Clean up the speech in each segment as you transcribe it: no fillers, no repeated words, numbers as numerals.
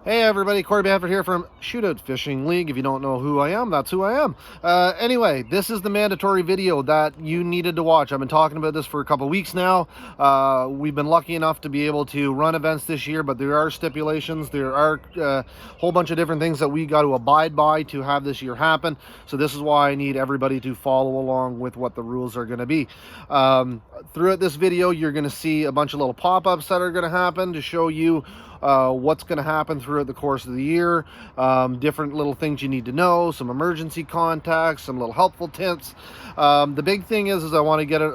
Hey everybody, Corey Bamford here from Shootout Fishing League. If you don't know who I am, that's who I am. Anyway, this is the mandatory video that you needed to watch. I've been talking about this for a couple weeks now. We've been lucky enough to be able to run events this year, but there are stipulations. There are a whole bunch of different things that we got to abide by to have this year happen. So this is why I need everybody to follow along with what the rules are going to be. Throughout this video, you're going to see a bunch of little pop-ups that are going to happen to show you what's going to happen throughout the course of the year, different little things you need to know, some emergency contacts, some little helpful tips. The big thing is I want to get it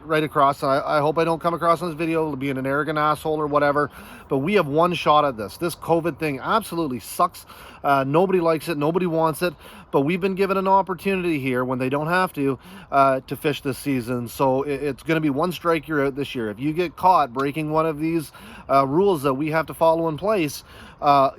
right across. I hope I don't come across in this video being an arrogant asshole or whatever, but we have one shot at this. This COVID thing absolutely sucks. Nobody likes it, nobody wants it, but we've been given an opportunity here when they don't have to fish this season. So it's going to be one strike, you're out this year. If you get caught breaking one of these rules that we have to follow in place,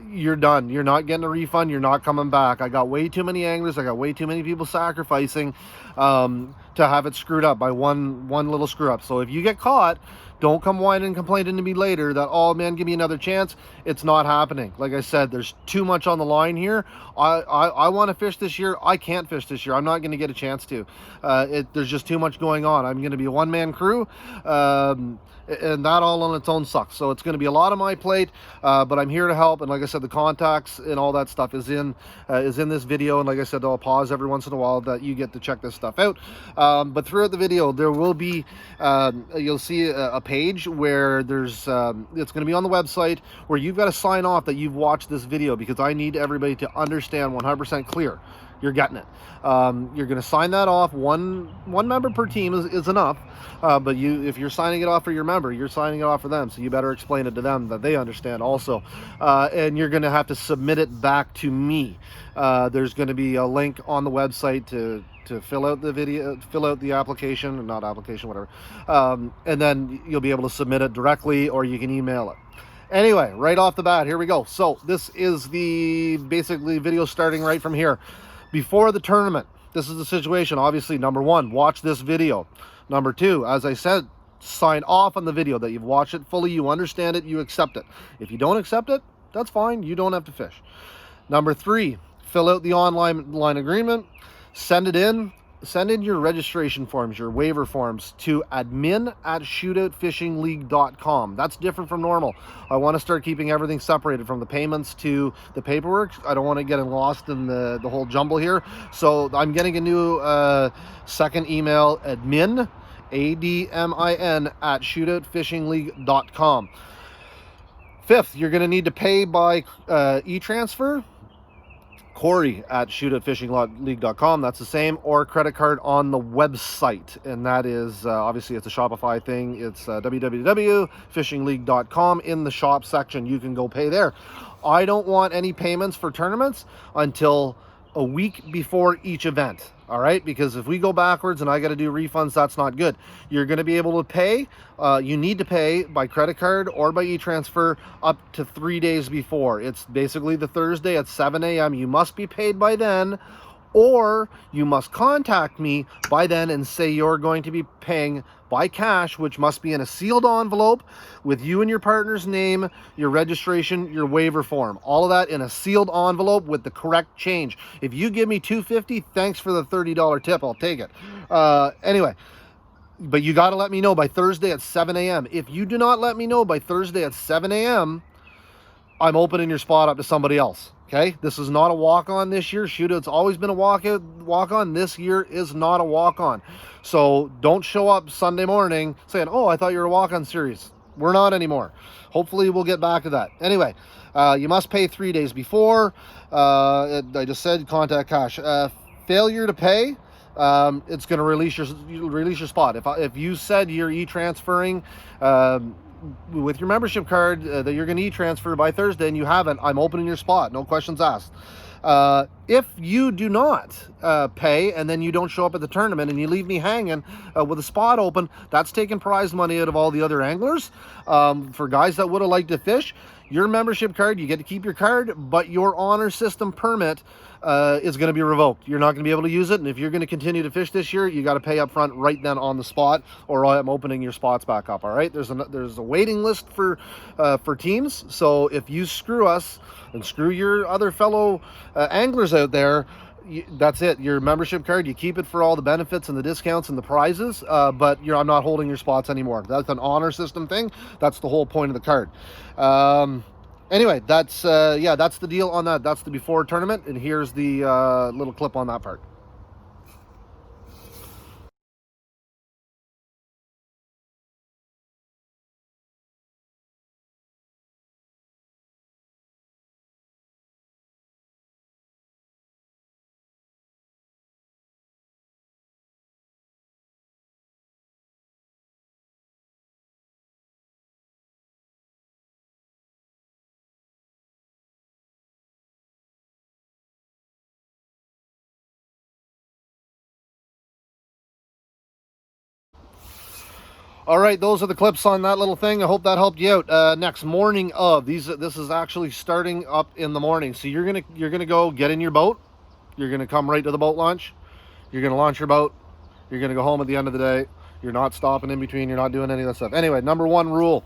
you're done. You're not getting a refund. You're not coming back. I got way too many anglers. I got way too many people sacrificing to have it screwed up by one little screw up. So if you get caught, don't come whining and complaining to me later that, oh man, give me another chance. It's not happening. Like I said, there's too much on the line here. I want to fish this year. I can't fish this year. I'm not going to get a chance to. There's just too much going on. I'm going to be a one-man crew. And that all on its own sucks. So it's going to be a lot on my plate, but I'm here to help. And like I said, the contacts and all that stuff is in this video. And like I said, I'll pause every once in a while that you get to check this stuff out. But throughout the video, there will be, you'll see a page where there's, it's going to be on the website where you've got to sign off that you've watched this video, because I need everybody to understand 100% clear you're getting it. You're going to sign that off. One member per team is enough, but if you're signing it off for your member, you're signing it off for them, so you better explain it to them that they understand also. And you're going to have to submit it back to me. There's going to be a link on the website to fill out the video, fill out the application, not application, whatever, and then you'll be able to submit it directly, or you can email it. Anyway, right off the bat, here we go. So this is the basically video starting right from here. Before the tournament, this is the situation. Obviously, number one, watch this video. Number two, as I said, sign off on the video that you've watched it fully, you understand it, you accept it. If you don't accept it, that's fine. You don't have to fish. Number three, fill out the online agreement, send it in. Send in your registration forms, your waiver forms to admin@shootoutfishingleague.com. That's different from normal. I want to start keeping everything separated from the payments to the paperwork. I don't want to get lost in the whole jumble here. So I'm getting a new second email, admin, ADMIN, @shootoutfishingleague.com. Fifth, you're going to need to pay by e-transfer. Corey @shootoutfishingleague.com. That's the same, or credit card on the website, and that is obviously it's a Shopify thing. It's www.fishingleague.com. In the shop section, you can go pay there. I don't want any payments for tournaments until a week before each event. All right, because if we go backwards and I got to do refunds, that's not good. You're going to be able to pay. You need to pay by credit card or by e-transfer up to 3 days before. It's basically the Thursday at 7 a.m. You must be paid by then, or you must contact me by then and say you're going to be paying by cash, which must be in a sealed envelope with you and your partner's name, your registration, your waiver form, all of that in a sealed envelope with the correct change. If you give me $250, thanks for the $30 tip, I'll take it. Anyway, but you got to let me know by Thursday at 7 a.m. If you do not let me know by Thursday at 7 a.m., I'm opening your spot up to somebody else. Okay, this is not a walk-on this year. Shootout's always been a walk-on. This year is not a walk-on. So don't show up Sunday morning saying, oh, I thought you were a walk-on series. We're not anymore. Hopefully we'll get back to that. Anyway, you must pay 3 days before. I just said contact cash. Failure to pay, it's going to release your spot. If you said you're e-transferring with your membership card that you're going to e-transfer by Thursday and you haven't, I'm opening your spot, no questions asked. If you do not pay and then you don't show up at the tournament and you leave me hanging with a spot open, that's taking prize money out of all the other anglers. For guys that would have liked to fish, Your membership card, you get to keep your card, but your honor system permit is going to be revoked. You're not going to be able to use it, and if you're going to continue to fish this year, you got to pay up front right then on the spot, or I'm opening your spots back up. All right, there's a waiting list for teams. So if you screw us and screw your other fellow anglers out there, that's it. Your membership card, you keep it for all the benefits and the discounts and the prizes, but I'm not holding your spots anymore. That's an honor system thing. That's the whole point of the card. Anyway, that's that's the deal on that. That's the before tournament, and here's the little clip on that part. All right, those are the clips on that little thing. I hope that helped you out. Next morning of this is actually starting up in the morning. So you're gonna go get in your boat. You're gonna come right to the boat launch. You're gonna launch your boat. You're gonna go home at the end of the day. You're not stopping in between. You're not doing any of that stuff. Anyway, number one rule: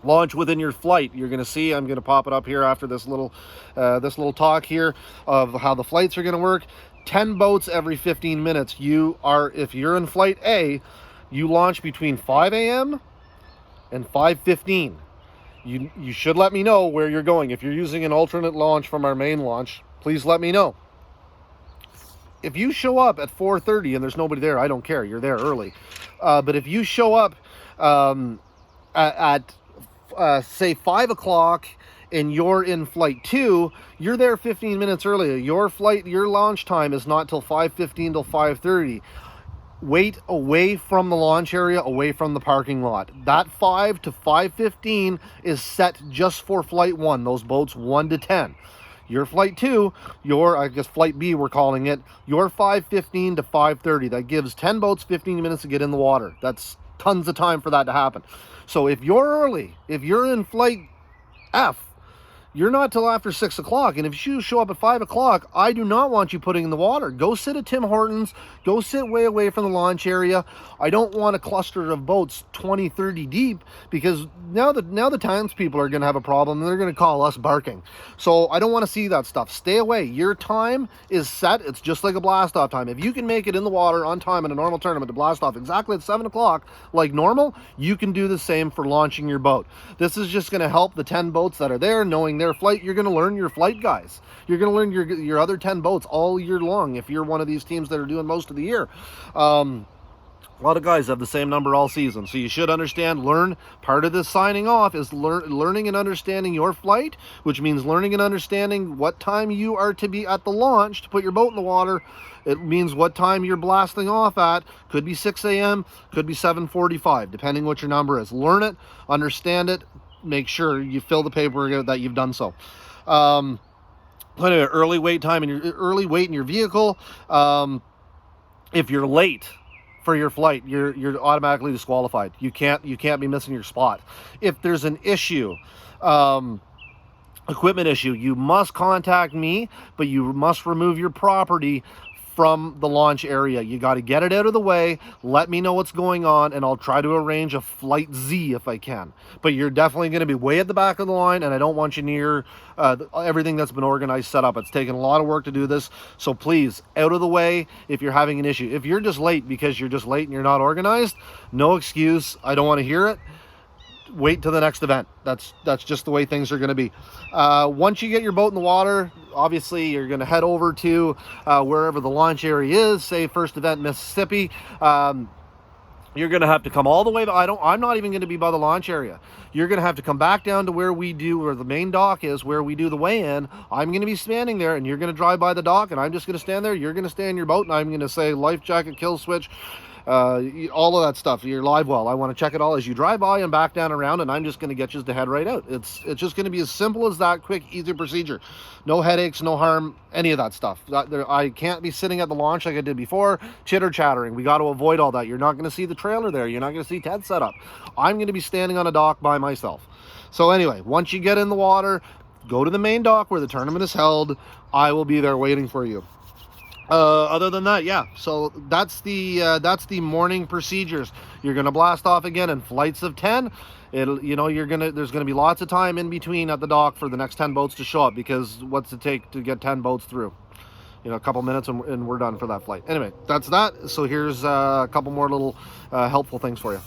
launch within your flight. You're gonna see. I'm gonna pop it up here after this little talk here of how the flights are gonna work. 10 boats every 15 minutes. If you're in flight A, you launch between 5 a.m. and 5:15. You should let me know where you're going. If you're using an alternate launch from our main launch, please let me know. If you show up at 4:30 and there's nobody there, I don't care. You're there early. But if you show up at say 5 o'clock and you're in flight 2, you're there 15 minutes earlier. Your launch time is not till 5:15 till 5:30. Wait away from the launch area, away from the parking lot. That 5 to 5:15 is set just for flight 1, those boats 1 to 10. Your flight 2, I guess flight B we're calling it, your 5:15 to 5:30. That gives 10 boats 15 minutes to get in the water. That's tons of time for that to happen. So if you're early, if you're in flight F, you're not till after 6 o'clock. And if you show up at 5 o'clock, I do not want you putting in the water. Go sit at Tim Hortons. Go sit way away from the launch area. I don't want a cluster of boats 20, 30 deep, because now the townspeople are going to have a problem, and they're going to call us barking. So I don't want to see that stuff. Stay away. Your time is set. It's just like a blast off time. If you can make it in the water on time in a normal tournament to blast off exactly at 7 o'clock like normal, you can do the same for launching your boat. This is just going to help the 10 boats that are there, knowing their flight. You're going to learn your flight guys. You're going to learn your other 10 boats all year long if you're one of these teams that are doing most of the year. A lot of guys have the same number all season, so you should learn. Part of this signing off is learning and understanding your flight, which means learning and understanding what time you are to be at the launch to put your boat in the water. It means what time you're blasting off at. Could be 6 a.m., could be 7:45, depending what your number is. Learn it, understand it, make sure you fill the paperwork that you've done so. Plenty of early wait time in your vehicle. If you're late for your flight, you're automatically disqualified. You can't be missing your spot. If there's an issue, equipment issue, you must contact me, but you must remove your property from the launch area. You got to get it out of the way. Let me know what's going on, and I'll try to arrange a flight Z if I can. But you're definitely going to be way at the back of the line, and I don't want you near everything that's been organized, set up. It's taken a lot of work to do this, so please, out of the way if you're having an issue. If you're just late because you're just late and you're not organized, no excuse. I don't want to hear it. Wait till the next event. That's just the way things are going to be. Once you get your boat in the water, obviously you're going to head over to wherever the launch area is. Say first event Mississippi. You're going to have to come all the way. I'm not even going to be by the launch area. You're going to have to come back down to where the main dock is, where we do the weigh-in. I'm going to be standing there, and you're going to drive by the dock, and I'm just going to stand there. You're going to stay in your boat, and I'm going to say life jacket, kill switch, all of that stuff, your live well. I want to check it all as you drive by and back down around, and I'm just going to get you to head right out. It's just going to be as simple as that, quick, easy procedure. No headaches, no harm, any of that stuff. I can't be sitting at the launch like I did before, chitter chattering. We got to avoid all that. You're not going to see the trailer there. You're not going to see Ted set up. I'm going to be standing on a dock by myself. So anyway, once you get in the water, go to the main dock where the tournament is held. I will be there waiting for you. Other than that, yeah, so that's the morning procedures. You're gonna blast off again in flights of 10. It'll, you know, there's gonna be lots of time in between at the dock for the next 10 boats to show up, because what's it take to get 10 boats through? You know, a couple minutes and we're done for that flight. Anyway, that's that. So here's a couple more little helpful things for you.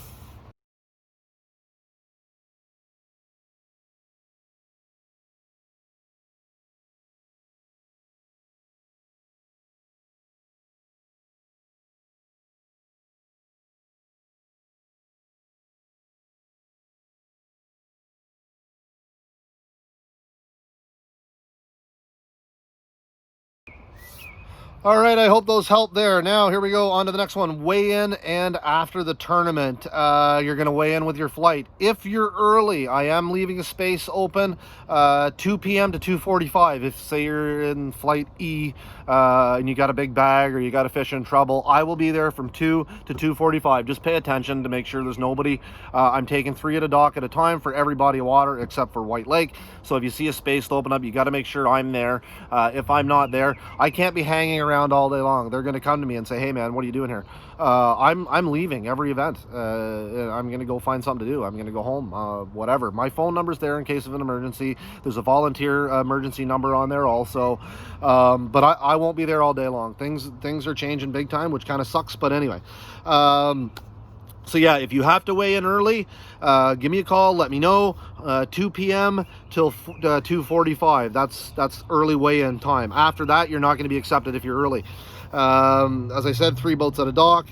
All right, I hope those help there. Now, here we go on to the next one. Weigh in and after the tournament. You're going to weigh in with your flight. If you're early, I am leaving a space open 2 p.m. to 2:45. If, say, you're in flight E and you got a big bag or you got a fish in trouble, I will be there from 2 to 2:45. Just pay attention to make sure there's nobody. I'm taking 3 at a dock at a time for every body of water except for White Lake. So if you see a space to open up, you got to make sure I'm there. If I'm not there, I can't be hanging around all day long. They're going to come to me and say, hey man, what are you doing here? I'm leaving every event. I'm going to go find something to do. I'm going to go home, whatever. My phone number's there in case of an emergency. There's a volunteer emergency number on there also. But I won't be there all day long. Things are changing big time, which kind of sucks. But anyway, so yeah, if you have to weigh in early, give me a call, let me know. 2 p.m. till 2:45. That's early weigh-in time. After that, you're not going to be accepted if you're early. As I said, 3 boats at a dock,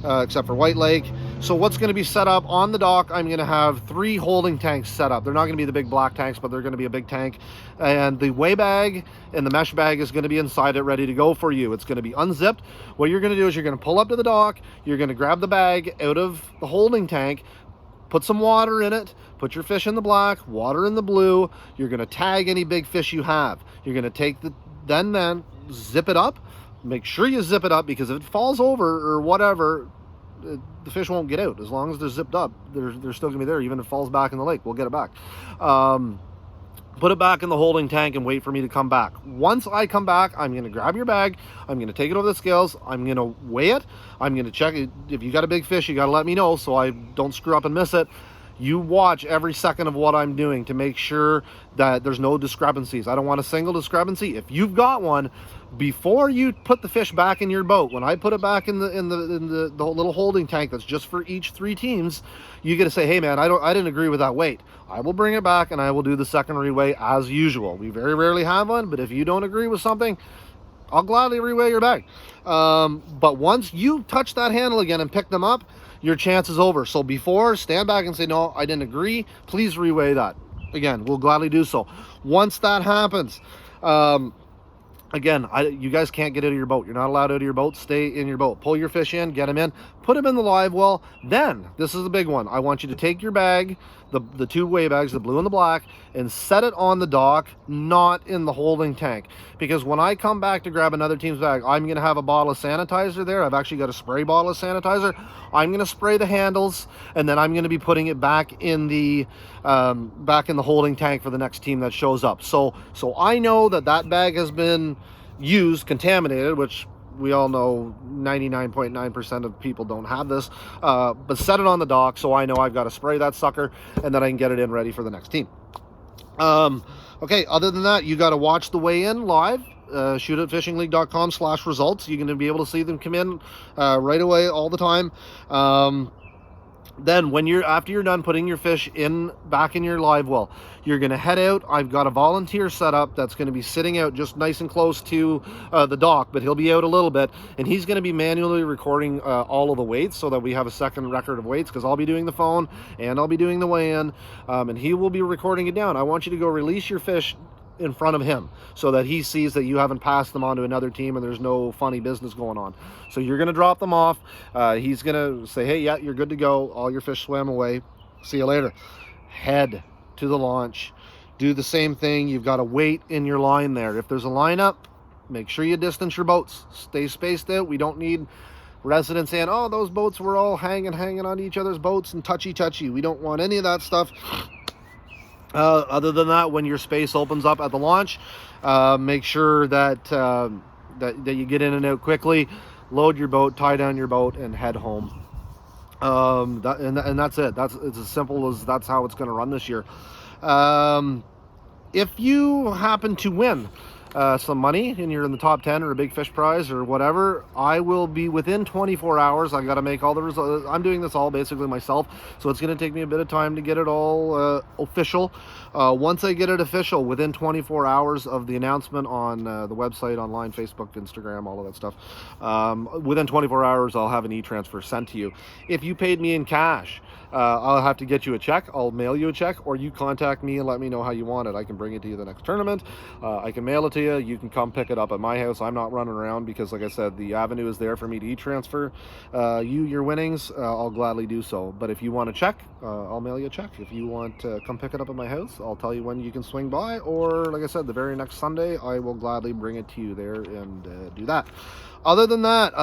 except for White Lake. So what's going to be set up on the dock, I'm going to have 3 holding tanks set up. They're not going to be the big black tanks, but they're going to be a big tank. And the weigh bag and the mesh bag is going to be inside it, ready to go for you. It's going to be unzipped. What you're going to do is you're going to pull up to the dock, you're going to grab the bag out of the holding tank, put some water in it, put your fish in the black, water in the blue. You're going to tag any big fish you have. You're going to take then zip it up. Make sure you zip it up, because if it falls over or whatever, the fish won't get out. As long as they're zipped up, they're still gonna be there. Even if it falls back in the lake, we'll get it back. Put it back in the holding tank and wait for me to come back. Once I come back, I'm gonna grab your bag, I'm gonna take it over the scales, I'm gonna weigh it, I'm gonna check it. If you got a big fish, you gotta let me know so I don't screw up and miss it. You watch every second of what I'm doing to make sure that there's no discrepancies. I don't want a single discrepancy. If you've got one, before you put the fish back in your boat, when I put it back in the little holding tank that's just for each 3 teams, you get to say, hey man, I didn't agree with that weight. I will bring it back and I will do the secondary weigh as usual. We very rarely have one, but if you don't agree with something, I'll gladly reweigh your bag. But once you touch that handle again and pick them up, your chance is over. So before, stand back and say, no, I didn't agree. Please reweigh that. Again, we'll gladly do so. Once that happens, again, you guys can't get out of your boat. You're not allowed out of your boat. Stay in your boat. Pull your fish in, get them in, put them in the live well. Then, this is the big one. I want you to take your bag, the 2 weigh bags, the blue and the black, and set it on the dock, not in the holding tank. Because when I come back to grab another team's bag, I'm going to have a bottle of sanitizer there. I've actually got a spray bottle of sanitizer. I'm going to spray the handles, and then I'm going to be putting it back in the holding tank for the next team that shows up. So I know that bag has been used, contaminated, which we all know 99.9% of people don't have this, but set it on the dock so I know I've got to spray that sucker, and then I can get it in ready for the next team. Okay, other than that, you got to watch the weigh-in live. shootoutfishingleague.com/results. You're going to be able to see them come in right away all the time. Then after you're done putting your fish back in your live well, you're going to head out. I've got a volunteer set up that's going to be sitting out just nice and close to the dock, but he'll be out a little bit, and he's going to be manually recording all of the weights so that we have a second record of weights, because I'll be doing the phone and I'll be doing the weigh-in, and he will be recording it down. I want you to go release your fish in front of him so that he sees that you haven't passed them on to another team and there's no funny business going on. So you're going to drop them off. He's going to say, hey, yeah, you're good to go. All your fish swam away. See you later. Head to the launch. Do the same thing. You've got to wait in your line there. If there's a lineup, make sure you distance your boats. Stay spaced out. We don't need residents saying, oh, those boats were all hanging on each other's boats and touchy. We don't want any of that stuff. Other than that, when your space opens up at the launch, make sure that, that you get in and out quickly, load your boat, tie down your boat, and head home. And that's it. It's as simple as that's how it's going to run this year. If you happen to win some money and you're in the top 10 or a big fish prize or whatever, I will be within 24 hours. I got to make all the results. I'm doing this all basically myself, so it's going to take me a bit of time to get it all official. Once I get it official, within 24 hours of the announcement on the website, online, Facebook, Instagram, all of that stuff, within 24 hours I'll have an e-transfer sent to you. If you paid me in cash, I'll have to get you a check. I'll mail you a check, or you contact me and let me know how you want it. I can bring it to you the next tournament. I can mail it to you. You can come pick it up at my house. I'm not running around because, like I said, the avenue is there for me to e-transfer your winnings. I'll gladly do so. But if you want a check, I'll mail you a check. If you want to come pick it up at my house, I'll tell you when you can swing by. Or, like I said, the very next Sunday, I will gladly bring it to you there and do that. Other than that,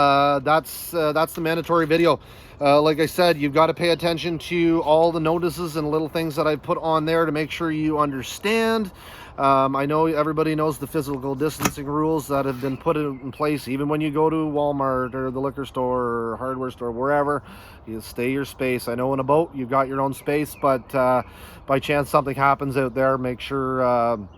that's the mandatory video. Like I said, you've got to pay attention to all the notices and little things that I put on there to make sure you understand. I know everybody knows the physical distancing rules that have been put in place. Even when you go to Walmart or the liquor store or hardware store, wherever, you stay your space. I know in a boat you've got your own space, but by chance something happens out there, make sure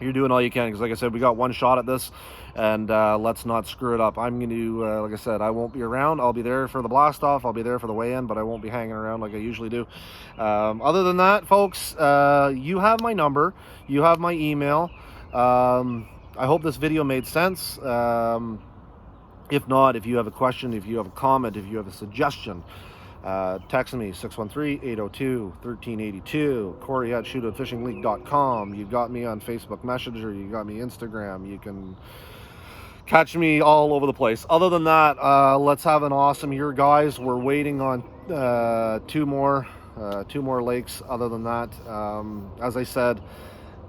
you're doing all you can, because like I said, we got one shot at this, and let's not screw it up. I'm going to, like I said, I won't be around. I'll be there for the blast off. I'll be there for the weigh-in, but I won't be hanging around like I usually do. Other than that, folks, you have my number. You have my email. I hope this video made sense. If not, if you have a question, if you have a comment, if you have a suggestion, text me 613-802-1382, Corey at shootoutfishingleague.com. You got me on Facebook Messenger, you got me Instagram, you can catch me all over the place. Other than that, let's have an awesome year, guys. We're waiting on two more lakes. Other than that, as I said,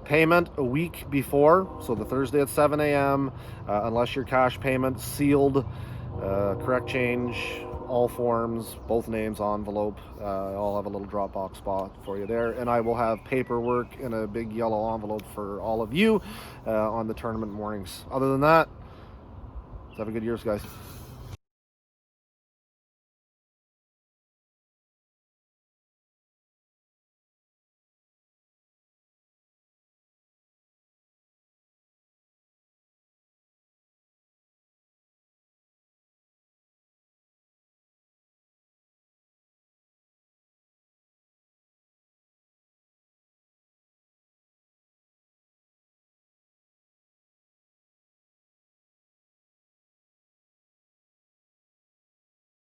payment a week before, so the Thursday at 7 a.m. Unless your cash payment sealed, correct change, all forms, both names, envelope. I'll have a little Dropbox spot for you there, and I will have paperwork in a big yellow envelope for all of you on the tournament mornings. Other than that, have a good year, guys.